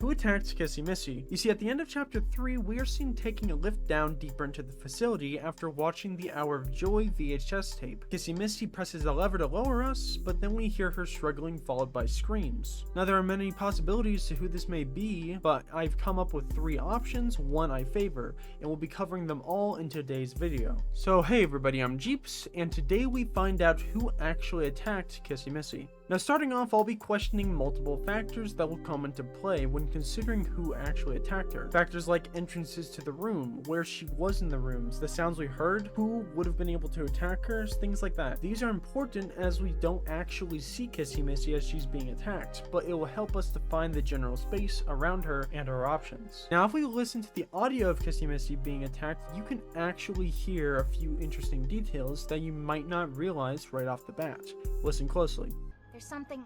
who attacked Kissy Missy? You see, at the end of chapter 3, we are seen taking a lift down deeper into the facility after watching the Hour of Joy VHS tape. Kissy Missy presses a lever to lower us, but then we hear her struggling, followed by screams. Now, there are many possibilities to who this may be, but I've come up with 3 options, one I favor, and we'll be covering them all in today's video. So hey everybody, I'm Jeeps, and today we find out who actually attacked Kissy Missy. Now, starting off, I'll be questioning multiple factors that will come into play when considering who actually attacked her. Factors like entrances to the room, where she was in the rooms, the sounds we heard, who would have been able to attack her, things like that. These are important as we don't actually see Kissy Missy as she's being attacked, but it will help us to find the general space around her and our options. Now, if we listen to the audio of Kissy Missy being attacked, you can actually hear a few interesting details that you might not realize right off the bat. Listen closely. There's something.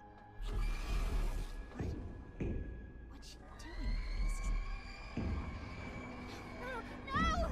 What? What's she doing? No!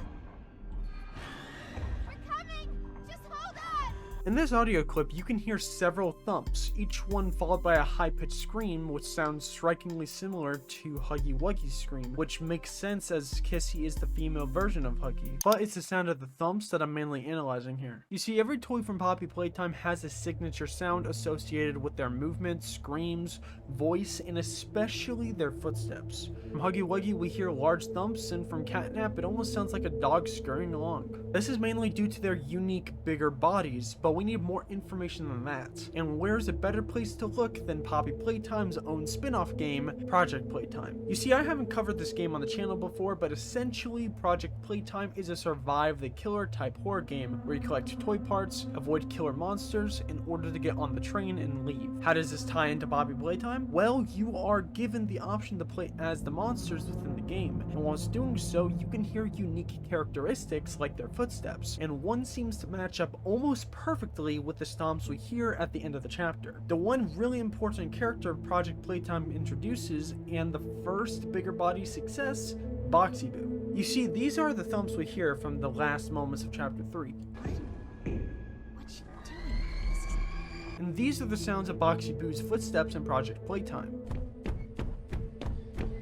We're coming! Just hold on! In this audio clip, you can hear several thumps, each one followed by a high-pitched scream, which sounds strikingly similar to Huggy Wuggy's scream, which makes sense as Kissy is the female version of Huggy. But it's the sound of the thumps that I'm mainly analyzing here. You see, every toy from Poppy Playtime has a signature sound associated with their movements, screams, voice, and especially their footsteps. From Huggy Wuggy, we hear large thumps, and from Catnap, it almost sounds like a dog scurrying along. This is mainly due to their unique, bigger bodies, but we need more information than that. And where's a better place to look than Poppy Playtime's own spin-off game, Project Playtime? You see, I haven't covered this game on the channel before, but essentially, Project Playtime is a survive the killer type horror game where you collect toy parts, avoid killer monsters in order to get on the train and leave. How does this tie into Poppy Playtime? Well, you are given the option to play as the monsters within the game, and whilst doing so, you can hear unique characteristics like their footsteps, and one seems to match up almost perfectly with the stomps we hear at the end of the chapter. The one really important character Project Playtime introduces, and the first bigger body success, Boxy Boo. You see, these are the thumps we hear from the last moments of chapter 3. What's she doing? And these are the sounds of Boxy Boo's footsteps in Project Playtime.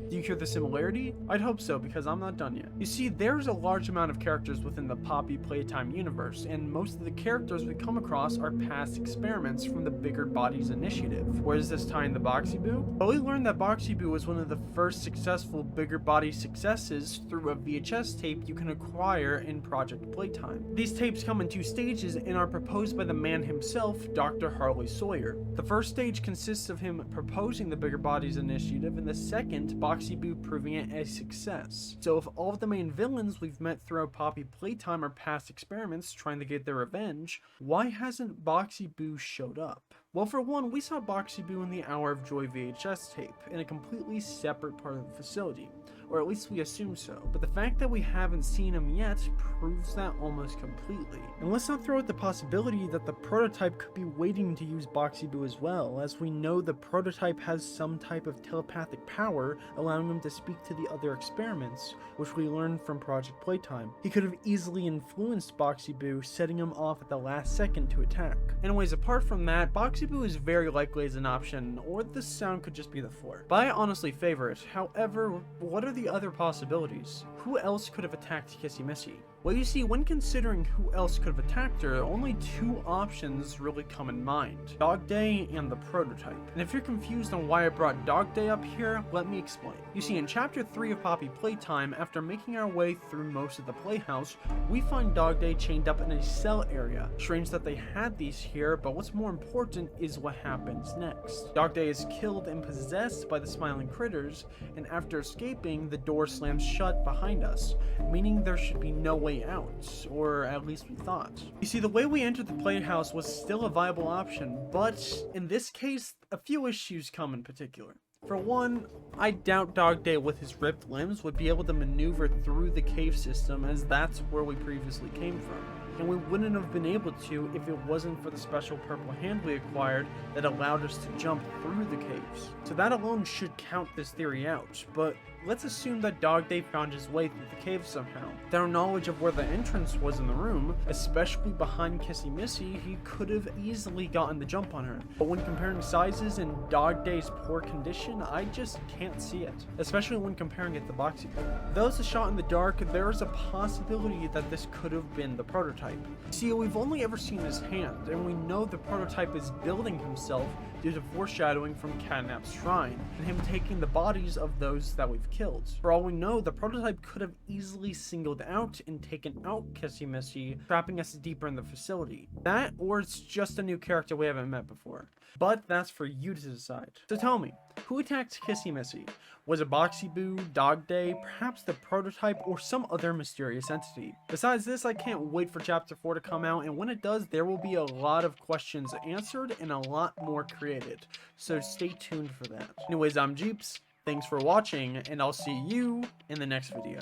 Do you hear the similarity? I'd hope so, because I'm not done yet. You see, there's a large amount of characters within the Poppy Playtime universe, and most of the characters we come across are past experiments from the Bigger Bodies Initiative. Where does this tie in the Boxy Boo? Well, we learned that Boxy Boo was one of the first successful Bigger Body successes through a VHS tape you can acquire in Project Playtime. These tapes come in 2 stages and are proposed by the man himself, Dr. Harley Sawyer. The first stage consists of him proposing the Bigger Bodies Initiative, and the second, Boxy Boo proving it a success. So if all of the main villains we've met throughout Poppy Playtime are past experiments trying to get their revenge, why hasn't Boxy Boo showed up? Well, for one, we saw Boxy Boo in the Hour of Joy VHS tape, in a completely separate part of the facility, or at least we assume so, but the fact that we haven't seen him yet proves that almost completely. And let's not throw out the possibility that the prototype could be waiting to use Boxy Boo as well, as we know the prototype has some type of telepathic power allowing him to speak to the other experiments, which we learned from Project Playtime. He could have easily influenced Boxy Boo, setting him off at the last second to attack. Anyways, apart from that, Boxy Boo is very likely as an option, or the sound could just be the 4. But I honestly favor it. However, what are the other possibilities? Who else could have attacked Kissy Missy? Well, you see, when considering who else could have attacked her, only 2 options really come in mind: Dog Day and the prototype. And if you're confused on why I brought Dog Day up here, let me explain. You see, in chapter 3 of Poppy Playtime, after making our way through most of the playhouse, we find Dog Day chained up in a cell area. Strange that they had these here, but what's more important is what happens next. Dog Day is killed and possessed by the smiling critters, and after escaping, the door slams shut behind us, meaning there should be no way out, or at least we thought. You see, the way we entered the playhouse was still a viable option, but in this case, a few issues come in particular. For one, I doubt Dog Day with his ripped limbs would be able to maneuver through the cave system, as that's where we previously came from. and we wouldn't have been able to if it wasn't for the special purple hand we acquired that allowed us to jump through the caves. So that alone should count this theory out, but let's assume that Dog Day found his way through the cave somehow. With our knowledge of where the entrance was in the room, especially behind Kissy Missy, he could have easily gotten the jump on her. But when comparing sizes and Dog Day's poor condition, I just can't see it, especially when comparing it to Boxy Boo. Though it's a shot in the dark, there is a possibility that this could have been the prototype. See, we've only ever seen his hand, and we know the prototype is building himself due to foreshadowing from Catnap's shrine, and him taking the bodies of those that we've killed. For all we know, the prototype could have easily singled out and taken out Kissy Missy, trapping us deeper in the facility. That, or it's just a new character we haven't met before. But that's for you to decide. So tell me, who attacked Kissy Missy? Was it Boxy Boo, Dog Day, perhaps the prototype, or some other mysterious entity? Besides this, I can't wait for Chapter 4 to come out, and when it does, there will be a lot of questions answered and a lot more created. So stay tuned for that. Anyways, I'm Jeeps, thanks for watching, and I'll see you in the next video.